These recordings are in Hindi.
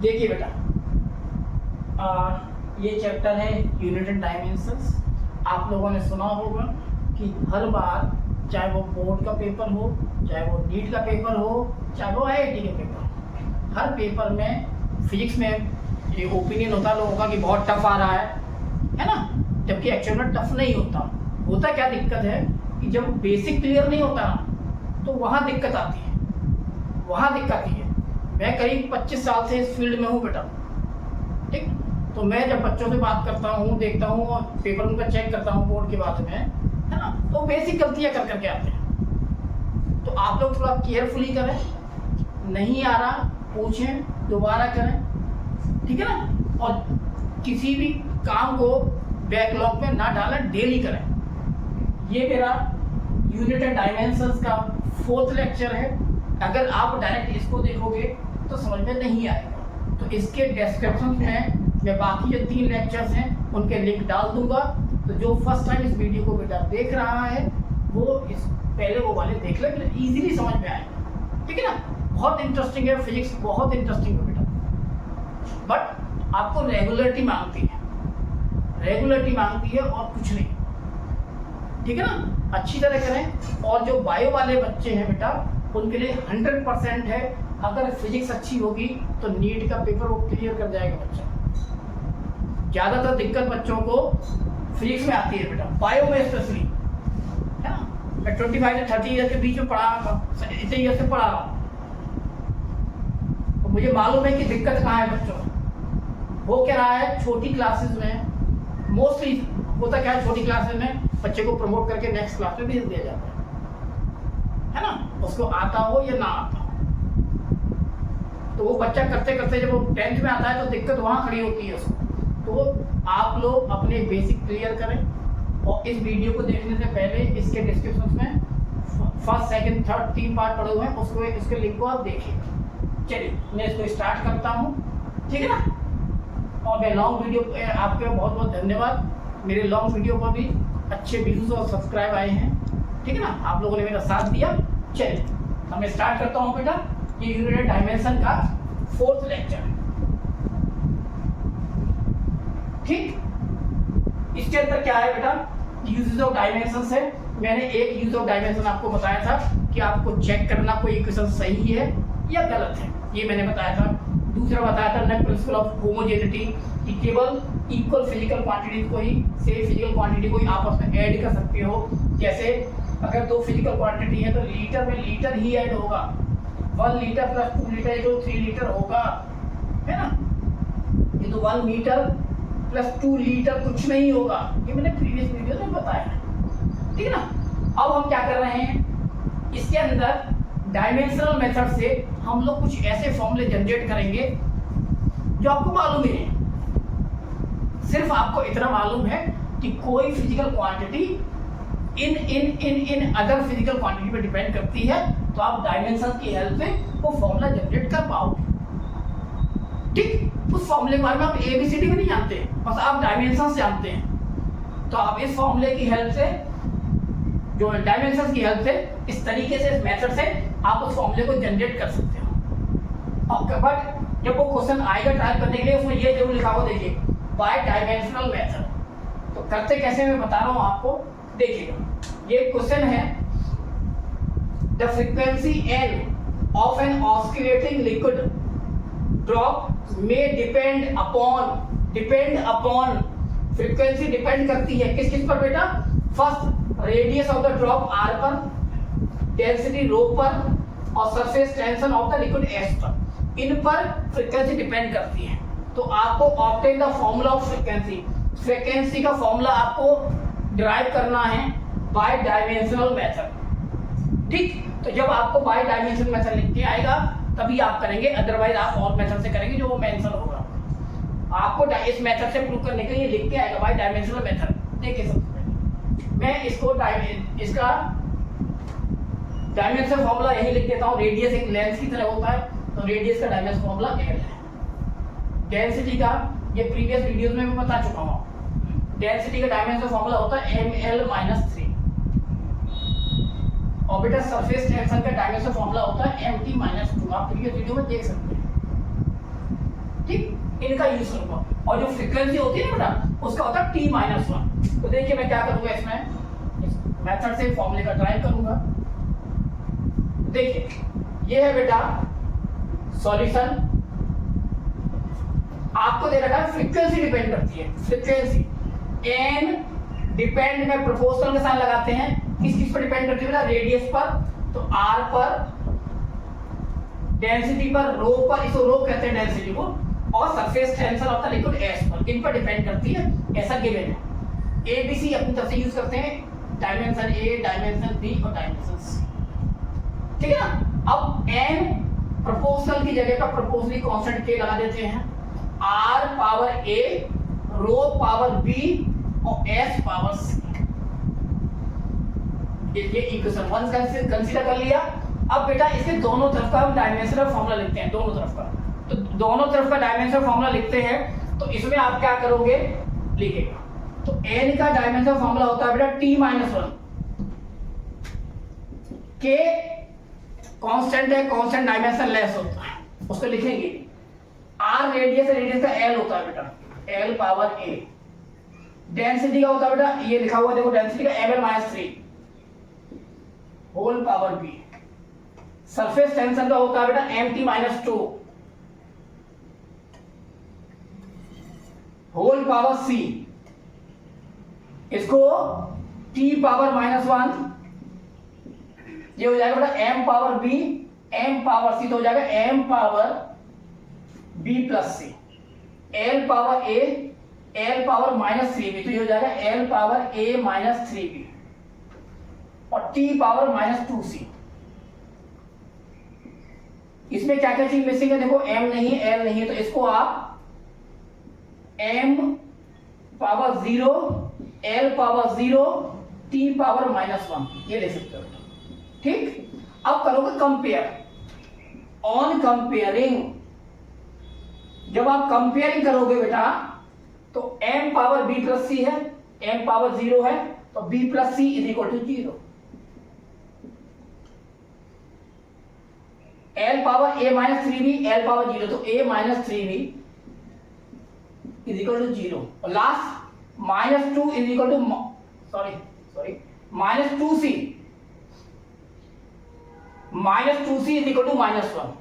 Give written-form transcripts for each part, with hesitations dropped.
देखिए बेटा, ये चैप्टर है यूनिट एंड डायमेंशंस। आप लोगों ने सुना होगा कि हर बार, चाहे वो बोर्ड का पेपर हो, चाहे वो नीट का पेपर हो, चाहे वो आईआईटी का पेपर हो, हर पेपर में फिजिक्स में ये ओपिनियन होता है लोगों का कि बहुत टफ आ रहा है ना। जबकि एक्चुअल में टफ नहीं होता। होता क्या दिक्कत है कि जब बेसिक क्लियर नहीं होता ना, तो वहाँ दिक्कत आती है, वहाँ दिक्कत आती है। मैं करीब 25 साल से इस फील्ड में हूँ बेटा, ठीक। तो मैं जब बच्चों से बात करता हूँ, देखता हूँ और पेपर उनका चेक करता हूँ बोर्ड के बाद में, है ना, तो बेसिक गलतियाँ कर करके आते हैं। तो आप लोग थोड़ा केयरफुली करें, नहीं आ रहा पूछें, दोबारा करें, ठीक है ना। और किसी भी काम को बैकलॉग में ना डालें, डेली करें। ये मेरा यूनिट एंड डायमेंशंस का 4th लेक्चर है। अगर आप डायरेक्ट इसको देखोगे तो समझ में नहीं आएगा, तो इसके डिस्क्रिप्शन में मैं बाकी जो 3 लेक्चर्स हैं उनके लिंक डाल दूंगा। तो जो फर्स्ट टाइम इस वीडियो को बेटा देख रहा है वो इस पहले वो वाले देख ले, इजीली समझ में आएगा, ठीक है ना। बहुत इंटरेस्टिंग है फिजिक्स, बहुत इंटरेस्टिंग है बेटा, बट आपको रेगुलरिटी मांगती है, रेगुलरिटी मांगती है और कुछ नहीं, ठीक है ना। अच्छी तरह करें। और जो बायो वाले बच्चे हैं बेटा, उनके लिए 100% है। अगर फिजिक्स अच्छी होगी तो नीट का पेपर वो क्लियर कर जाएगा बच्चा। ज़्यादातर दिक्कत बच्चों को फिजिक्स में आती है बेटा, बायो में स्पेशली, है ना। मैं 25 से 30 ईयर के बीच में पढ़ा, इतने ईयर से पढ़ा रहा हूँ, तो मुझे मालूम है कि दिक्कत कहाँ है बच्चों में। वो क्या रहा है, छोटी क्लासेस में मोस्टली होता क्या है, छोटी क्लासेस में बच्चे को प्रमोट करके नेक्स्ट क्लास में भेज दिया जाता है ना, उसको आता हो या ना आता हो। तो वो बच्चा करते करते जब वो 10th में आता है तो दिक्कत वहाँ खड़ी होती है उसको। तो आप लोग अपने बेसिक क्लियर करें। और इस वीडियो को देखने से पहले इसके डिस्क्रिप्शन में 1st, 2nd, 3rd 3 पार्ट पड़े हुए हैं, उसको इसके लिंक को आप देखिए। चलिए मैं इसको स्टार्ट करता हूँ, ठीक है ना। और मैं लॉन्ग वीडियो, आपके बहुत बहुत धन्यवाद। मेरे लॉन्ग वीडियो पर भी अच्छे व्यूज और सब्सक्राइब आए हैं, ठीक है ना। आप लोगों ने मेरा साथ दिया। चलिए अब मैं स्टार्ट करता हूँ बेटा। ये यूनिट डायमेंशन का 4th लेक्चर है, ठीक। इसके अंदर क्या है बेटा, यूजेस ऑफ डायमेंशंस है। मैंने एक यूज ऑफ डायमेंशन आपको बताया था कि आपको चेक करना कोई इक्वेशन सही है या गलत है, ये मैंने बताया था। दूसरा बताया था नेट प्रिंसिपल ऑफ होमोजेनिटी, कि केवल इक्वल फिजिकल क्वांटिटी को ही, सेम फिजिकल क्वांटिटी को ही आपस में ऐड कर सकते हो। जैसे अगर 2 फिजिकल क्वांटिटी है तो लीटर में लीटर ही ऐड होगा। 1 लीटर प्लस 2 लीटर जो 3 लीटर होगा, है ना। ये तो 1 मीटर प्लस 2 लीटर कुछ नहीं होगा, ये मैंने प्रीवियस वीडियो में बताया, ठीक है ना। अब हम क्या कर रहे हैं, इसके अंदर डायमेंशनल मेथड से हम लोग कुछ ऐसे फॉर्मूले जनरेट करेंगे जो आपको मालूम ही नहीं। सिर्फ आपको इतना मालूम है कि कोई physical quantity in other physical quantity पे डिपेंड करती है, तो आप डायमेंशन की हेल्प से वो फॉर्मूला जनरेट कर पाओगे, ठीक। उस फॉर्मूले के बारे में आप ABCD भी नहीं जानते, बस आप डायमेंशन जानते हैं। तो आप इस फॉर्मूले की हेल्प से, जो डायमेंशन की हेल्प से, इस तरीके से, इस मेथड से आप उस फॉर्मूले को जनरेट कर सकते हो। और बट जब वो क्वेश्चन आएगा टाइप करने के लिए, उसमें ये जरूर लिखा हुआ, देखिए बाय डायमेंशनल मेथड। तो करते कैसे मैं बता रहा हूँ आपको, देखिएगा। ये क्वेश्चन है, the frequency N of an oscillating liquid drop में डिपेंड अपॉन फ्रीक्वेंसी डिपेंड करती है किस किस पर बेटा। First, radius of the drop R पर, डेंसिटी ρ पर, और surface tension of the liquid S पर। इन पर फ्रीक्वेंसी डिपेंड करती है। तो आपको obtain the formula of frequency, frequency का फॉर्मूला आपको डिराइव करना है बाय डायमेंशनल मेथड, ठीक। तो जब आपको बाय डायमेंशनल मेथड लिख के आएगा तभी आप करेंगे, अदरवाइज आप और मेथड से करेंगे जो वो मेंशन होगा। आपको इस मेथड से प्रूव करने के लिए लिख के आएगा बाय डायमेंशनल मेथड। देखिए सबसे पहले मैं इसको इसका डायमेंशन फॉर्मूला यही लिख देता हूँ। रेडियस एक लेंथ की तरह होता है, तो रेडियस का डायमेंशन फॉर्मूला L है। डेंसिटी का ये प्रीवियस वीडियोस में मैं बता चुका हूँ। डेंसिटी का डायमेंशन फॉर्मूला होता है ml-3। ऑर्बिटल सरफेस टेंशन का डायमेंशन फॉर्मूला होता है mt-2। आप प्रीवियस वीडियो में देख सकते हैं। इनका यूज करूंगा, और जो फ्रीक्वेंसी होती है ना बेटा उसका होता है t-1। तो देखिए मैं क्या करूंगा, इसमें इस मेथड से फॉर्मूले का ड्राइव करूंगा। देखिए ये है बेटा सॉल्यूशन, आपको दे रखा है फ्रीक्वेंसी डिपेंड करती है, फ्रीक्वेंसी एन डिपेंड में प्रोपोर्शनल का साइन लगाते हैं, किस चीज पर डिपेंड करती है बेटा, रेडियस पर, तो आर पर, डेंसिटी पर, रो पर, इसको रो कहते हैं डेंसिटी को, और surface tension of the liquid S पर, इन पर डिपेंड करती है, ऐसा गिवन है। ए बी सी अपनी तरफ से यूज करते हैं, डायमेंशन ए, डायमेंशन बी और डायमेंशन सी, ठीक है ना। अब एन प्रोपोर्शनल की जगह पर प्रोपोर्शनली कांस्टेंट के लगा देते हैं, R power A, rho power B और एस पावर सी। ये इक्वेशन 1 कंसीडर कर लिया। अब बेटा इसके दोनों तरफ का हम डायमेंशनल फार्मूला लिखते हैं, दोनों तरफ का। तो दोनों तरफ का डायमेंशनल फार्मूला लिखते हैं, तो इसमें आप क्या करोगे, लिखेगा तो n का डायमेंशनल फार्मूला होता है बेटा t-1, के कांस्टेंट है, कांस्टेंट डायमेंशन लेस होता है, उसको लिखेंगे। r रेडियस है, रेडियस का l होता है बेटा l पावर a। डेंसिटी का होता है बेटा, ये लिखा हुआ देखो, डेंसिटी का ml-3 whole power b। Surface tension का होता है बेटा mt-2 होल पावर c। इसको t पावर -1, ये हो जाएगा बेटा m power b, m power c, तो हो जाएगा m power b plus c, l power a, l power -3b, तो ये हो जाएगा l पावर a -3b, और t पावर -2c। इसमें क्या क्या चीज मिसिंग है, देखो m नहीं, l नहीं है, तो इसको आप m power 0, l power 0, t power -1 ये ले सकते हो, ठीक। अब करोगे कंपेयर, ऑन कंपेयरिंग, जब आप कंपेयरिंग करोगे बेटा तो m power b plus c है, m पावर 0 है, तो b plus c is equal to 0, l power a -3b, l power 0, तो a -3b is equal to 0, और last -2 is equal to -2c, -2c is equal to -1,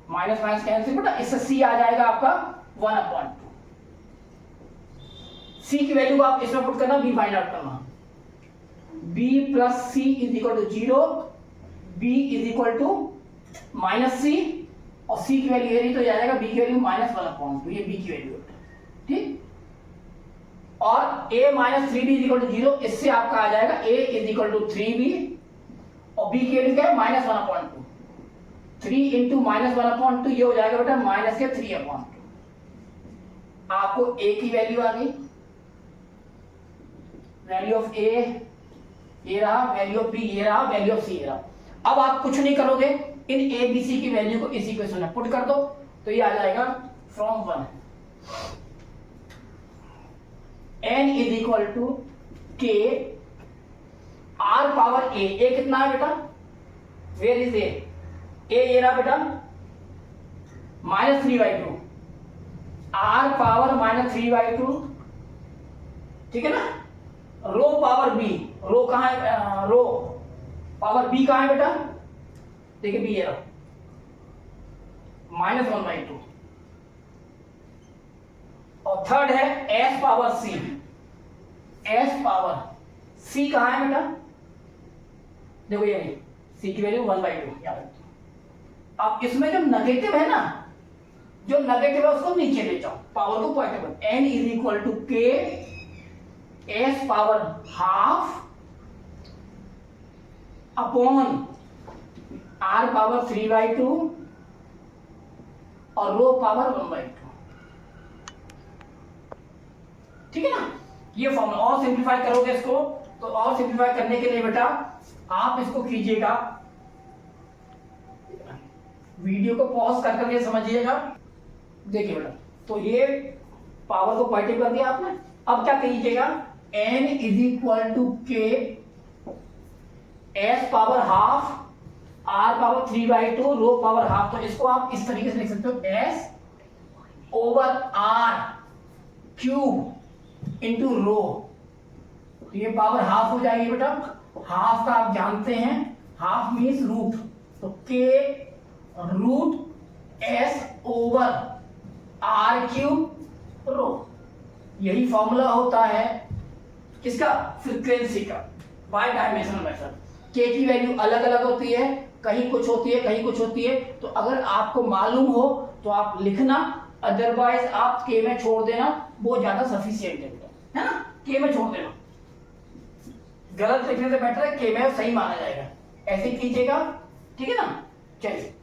minus minus cancel बेटा, इससे c आ जाएगा आपका 1/2। c की वैल्यू को आप इसमें पुट करना, b फाइंड आउट करना, b plus c is equal to 0, b is equal to -c, और c की वैल्यू ये रही, तो आ जाएगा b की वैल्यू -1/2, ये b की वैल्यू है, ठीक। और a -3b is equal to 0, इससे आपका आ जाएगा a is equal to 3b, और b की वैल्यू क्या है -1/2, 3 इंटू -1/2, ये हो जाएगा बेटा माइनस के 3/2। आपको a की वैल्यू आ गई, वैल्यू ऑफ a ये रहा, वैल्यू ऑफ b ये रहा, वैल्यू ऑफ c ये रहा। अब आप कुछ नहीं करोगे, इन a b c की वैल्यू को इस इक्वेशन में पुट कर दो, तो ये आ जाएगा from 1 n is equal to k r power a कितना है बेटा, वेयर इज a ये रहा बेटा -3/2, r पावर -3/2, ठीक है ना। रो पावर b, रो कहां है, रो पावर b कहां है बेटा, देखिए b ये रहा -1/2, और थर्ड है s power c, s power c कहां है बेटा, देखो ये नहीं, c की वैल्यू 1/2 याद रखो। अब इसमें जो नेगेटिव है ना, जो नेगेटिव है उसको नीचे ले जाओ, पावर को positive, n is equal to k s power half upon r power 3/2 और रो पावर 1/2, ठीक है ना। ये फॉर्मूला और सिंप्लीफाई करोगे इसको, तो और सिंप्लीफाई करने के लिए बेटा आप इसको कीजिएगा, वीडियो को पॉज कर करके समझिएगा। देखिए बेटा, तो ये पावर को पॉजिटिव कर दिया आपने। अब क्या कीजिएगा, n is equal to k s power half r power 3/2 rho power half. तो इसको आप इस तरीके से लिख सकते हो s over r cube into rho. तो ये पावर हाफ हो जाएगी बेटा, हाफ का आप जानते हैं, हाफ मीन्स रूट, तो k root s over r cube rho. यही फॉर्मूला होता है किसका, फ्रीक्वेंसी का, बाय डायमेंशनल मेथड। k की वैल्यू अलग अलग होती है, कहीं कुछ होती है कहीं कुछ होती है, तो अगर आपको मालूम हो तो आप लिखना, अदरवाइज आप k में छोड़ देना, वो ज्यादा सफिशिएंट है ना, k में छोड़ देना, गलत लिखने से बेटर है k में सही माना जाएगा, ऐसे कीजिएगा, ठीक है ना। चलिए